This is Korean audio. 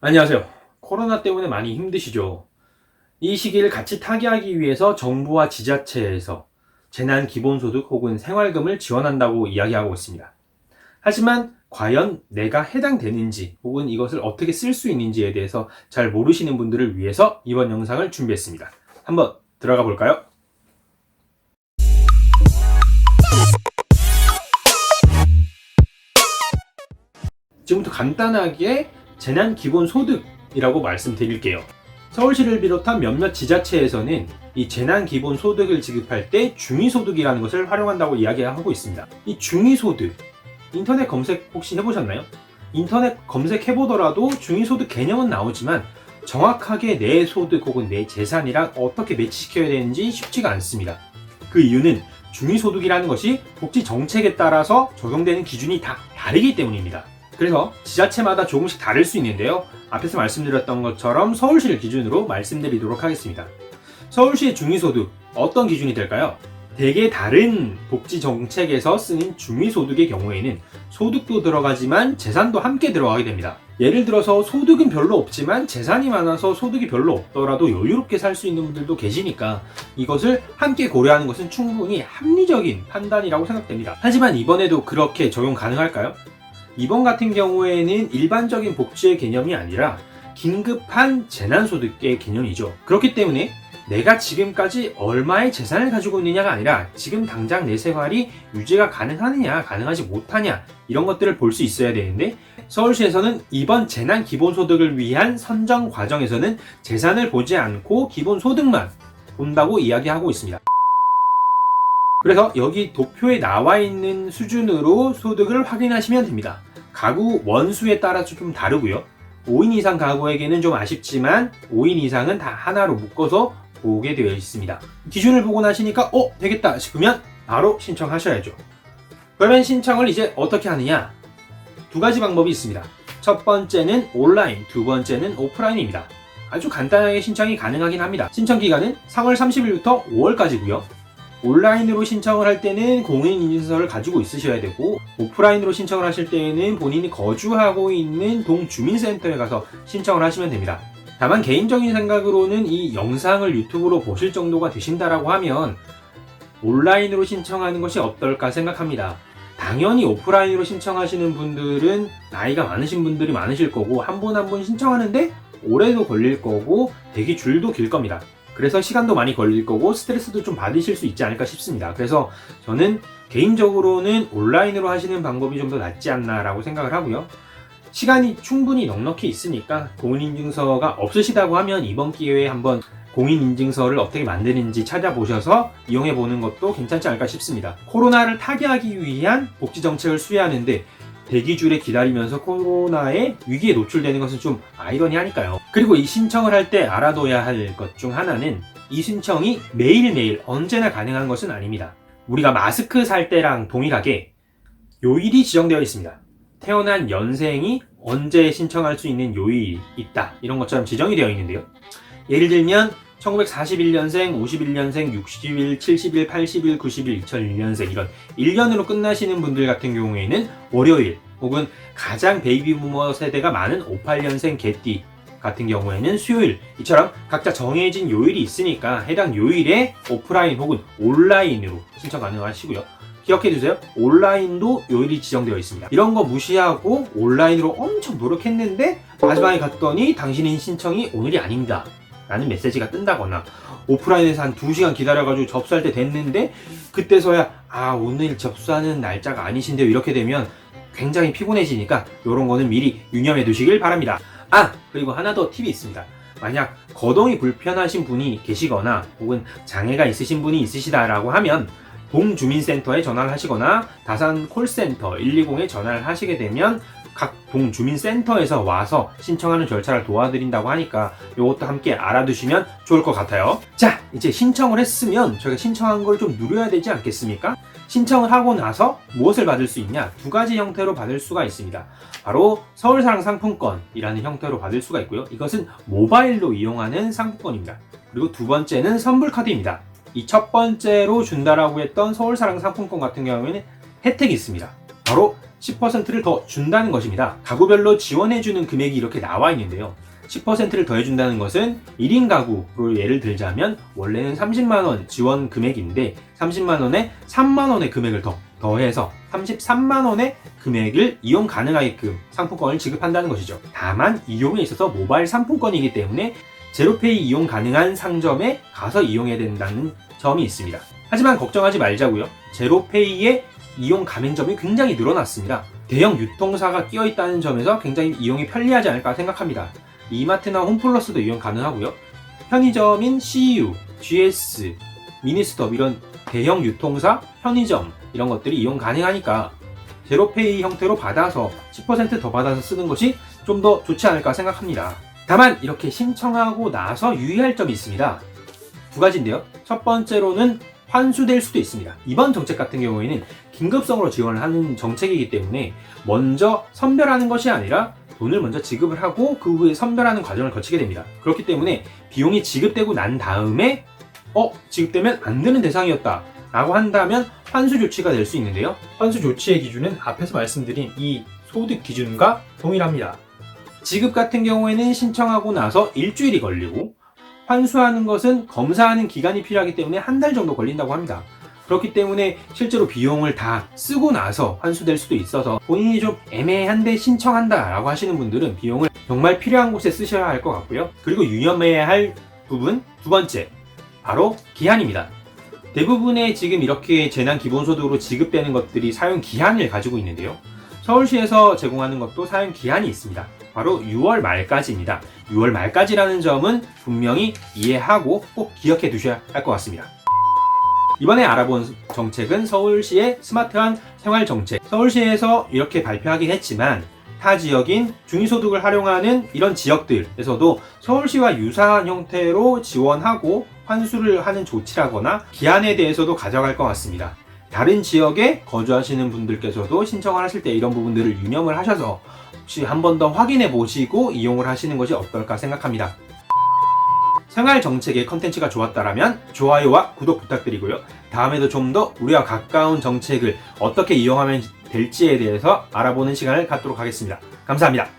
안녕하세요. 코로나 때문에 많이 힘드시죠? 이 시기를 같이 타개하기 위해서 정부와 지자체에서 재난 기본소득 혹은 생활금을 지원한다고 이야기하고 있습니다. 하지만 과연 내가 해당되는지 혹은 이것을 어떻게 쓸 수 있는지에 대해서 잘 모르시는 분들을 위해서 이번 영상을 준비했습니다. 한번 들어가 볼까요? 지금부터 간단하게 재난 기본소득이라고 말씀드릴게요. 서울시를 비롯한 몇몇 지자체에서는 이 재난 기본소득을 지급할 때 중위소득이라는 것을 활용한다고 이야기하고 있습니다. 이 중위소득, 인터넷 검색 혹시 해보셨나요? 인터넷 검색해보더라도 중위소득 개념은 나오지만 정확하게 내 소득 혹은 내 재산이랑 어떻게 매치시켜야 되는지 쉽지가 않습니다. 그 이유는 중위소득이라는 것이 복지 정책에 따라서 적용되는 기준이 다 다르기 때문입니다. 그래서 지자체마다 조금씩 다를 수 있는데요. 앞에서 말씀드렸던 것처럼 서울시를 기준으로 말씀드리도록 하겠습니다. 서울시의 중위소득 어떤 기준이 될까요? 대개 다른 복지 정책에서 쓰는 중위소득의 경우에는 소득도 들어가지만 재산도 함께 들어가게 됩니다. 예를 들어서 소득은 별로 없지만 재산이 많아서 소득이 별로 없더라도 여유롭게 살 수 있는 분들도 계시니까 이것을 함께 고려하는 것은 충분히 합리적인 판단이라고 생각됩니다. 하지만 이번에도 그렇게 적용 가능할까요? 이번 같은 경우에는 일반적인 복지의 개념이 아니라 긴급한 재난소득의 개념이죠. 그렇기 때문에 내가 지금까지 얼마의 재산을 가지고 있느냐가 아니라 지금 당장 내 생활이 유지가 가능하느냐 가능하지 못하냐 이런 것들을 볼 수 있어야 되는데 서울시에서는 이번 재난 기본소득을 위한 선정 과정에서는 재산을 보지 않고 기본소득만 본다고 이야기하고 있습니다. 그래서 여기 도표에 나와 있는 수준으로 소득을 확인하시면 됩니다. 가구 원수에 따라서 좀 다르고요. 5인 이상 가구에게는 좀 아쉽지만 5인 이상은 다 하나로 묶어서 보게 되어 있습니다. 기준을 보고 나시니까 되겠다 싶으면 바로 신청하셔야죠. 그러면 신청을 이제 어떻게 하느냐? 두 가지 방법이 있습니다. 첫 번째는 온라인, 두 번째는 오프라인입니다. 아주 간단하게 신청이 가능하긴 합니다. 신청 기간은 3월 30일부터 5월까지고요. 온라인으로 신청을 할 때는 공인인증서를 가지고 있으셔야 되고 오프라인으로 신청을 하실 때에는 본인이 거주하고 있는 동주민센터에 가서 신청을 하시면 됩니다. 다만 개인적인 생각으로는 이 영상을 유튜브로 보실 정도가 되신다라고 하면 온라인으로 신청하는 것이 어떨까 생각합니다. 당연히 오프라인으로 신청하시는 분들은 나이가 많으신 분들이 많으실 거고 한 분 한 분 신청하는데 오래도 걸릴 거고 대기 줄도 길 겁니다. 그래서 시간도 많이 걸릴 거고 스트레스도 좀 받으실 수 있지 않을까 싶습니다. 그래서 저는 개인적으로는 온라인으로 하시는 방법이 좀 더 낫지 않나라고 생각을 하고요. 시간이 충분히 넉넉히 있으니까 공인인증서가 없으시다고 하면 이번 기회에 한번 공인인증서를 어떻게 만드는지 찾아보셔서 이용해보는 것도 괜찮지 않을까 싶습니다. 코로나를 타개하기 위한 복지정책을 수행하는데 대기줄에 기다리면서 코로나의 위기에 노출되는 것은 좀 아이러니하니까요. 그리고 이 신청을 할 때 알아둬야 할 것 중 하나는 이 신청이 매일매일 언제나 가능한 것은 아닙니다. 우리가 마스크 살 때랑 동일하게 요일이 지정되어 있습니다. 태어난 연생이 언제 신청할 수 있는 요일이 있다 이런 것처럼 지정이 되어 있는데요. 예를 들면 1941년생, 51년생, 60일, 70일, 80일, 90일, 2001년생 이런 1년으로 끝나시는 분들 같은 경우에는 월요일 혹은 가장 베이비부머 세대가 많은 58년생 개띠 같은 경우에는 수요일 이처럼 각자 정해진 요일이 있으니까 해당 요일에 오프라인 혹은 온라인으로 신청 가능하시고요. 기억해주세요. 온라인도 요일이 지정되어 있습니다. 이런 거 무시하고 온라인으로 엄청 노력했는데 마지막에 갔더니 당신의 신청이 오늘이 아닙니다 라는 메시지가 뜬다거나 오프라인에서 한 2시간 기다려가지고 접수할 때 됐는데 그때서야 오늘 접수하는 날짜가 아니신데요 이렇게 되면 굉장히 피곤해지니까 이런 거는 미리 유념해 두시길 바랍니다. 그리고 하나 더 팁이 있습니다. 만약 거동이 불편하신 분이 계시거나 혹은 장애가 있으신 분이 있으시다라고 하면 동주민센터에 전화를 하시거나 다산 콜센터 120에 전화를 하시게 되면 각 동주민센터에서 와서 신청하는 절차를 도와드린다고 하니까 이것도 함께 알아두시면 좋을 것 같아요. 자, 이제 신청을 했으면 저희가 신청한 걸 좀 누려야 되지 않겠습니까? 신청을 하고 나서 무엇을 받을 수 있냐? 두 가지 형태로 받을 수가 있습니다. 바로 서울사랑 상품권이라는 형태로 받을 수가 있고요. 이것은 모바일로 이용하는 상품권입니다. 그리고 두 번째는 선불카드입니다. 이 첫 번째로 준다라고 했던 서울사랑 상품권 같은 경우에는 혜택이 있습니다. 바로 10%를 더 준다는 것입니다. 가구별로 지원해주는 금액이 이렇게 나와 있는데요. 10%를 더해준다는 것은 1인 가구로 예를 들자면 원래는 30만원 지원 금액인데 30만원에 3만원의 금액을 더해서 33만원의 금액을 이용 가능하게끔 상품권을 지급한다는 것이죠. 다만 이용에 있어서 모바일 상품권이기 때문에 제로페이 이용 가능한 상점에 가서 이용해야 된다는 점이 있습니다. 하지만 걱정하지 말자고요. 제로페이의 이용 가맹점이 굉장히 늘어났습니다. 대형 유통사가 끼어 있다는 점에서 굉장히 이용이 편리하지 않을까 생각합니다. 이마트나 홈플러스도 이용 가능하고요. 편의점인 CU, GS, 미니스톱 이런 대형 유통사, 편의점 이런 것들이 이용 가능하니까 제로페이 형태로 받아서 10% 더 받아서 쓰는 것이 좀 더 좋지 않을까 생각합니다. 다만 이렇게 신청하고 나서 유의할 점이 있습니다. 두 가지인데요. 첫 번째로는 환수될 수도 있습니다. 이번 정책 같은 경우에는 긴급성으로 지원을 하는 정책이기 때문에 먼저 선별하는 것이 아니라 돈을 먼저 지급을 하고 그 후에 선별하는 과정을 거치게 됩니다. 그렇기 때문에 비용이 지급되고 난 다음에 지급되면 안 되는 대상이었다 라고 한다면 환수 조치가 될 수 있는데요. 환수 조치의 기준은 앞에서 말씀드린 이 소득 기준과 동일합니다. 지급 같은 경우에는 신청하고 나서 일주일이 걸리고 환수하는 것은 검사하는 기간이 필요하기 때문에 한 달 정도 걸린다고 합니다. 그렇기 때문에 실제로 비용을 다 쓰고 나서 환수될 수도 있어서 본인이 좀 애매한데 신청한다 라고 하시는 분들은 비용을 정말 필요한 곳에 쓰셔야 할 것 같고요. 그리고 유념해야 할 부분 두 번째, 바로 기한입니다. 대부분의 지금 이렇게 재난기본소득으로 지급되는 것들이 사용 기한을 가지고 있는데요. 서울시에서 제공하는 것도 사용 기한이 있습니다. 바로 6월 말까지입니다. 6월 말까지라는 점은 분명히 이해하고 꼭 기억해 두셔야 할 것 같습니다. 이번에 알아본 정책은 서울시의 스마트한 생활정책. 서울시에서 이렇게 발표하긴 했지만 타 지역인 중위소득을 활용하는 이런 지역들에서도 서울시와 유사한 형태로 지원하고 환수를 하는 조치라거나 기한에 대해서도 가져갈 것 같습니다. 다른 지역에 거주하시는 분들께서도 신청을 하실 때 이런 부분들을 유념을 하셔서 혹시 한 번 더 확인해 보시고 이용을 하시는 것이 어떨까 생각합니다. 생활정책의 컨텐츠가 좋았다면 좋아요와 구독 부탁드리고요. 다음에도 좀 더 우리와 가까운 정책을 어떻게 이용하면 될지에 대해서 알아보는 시간을 갖도록 하겠습니다. 감사합니다.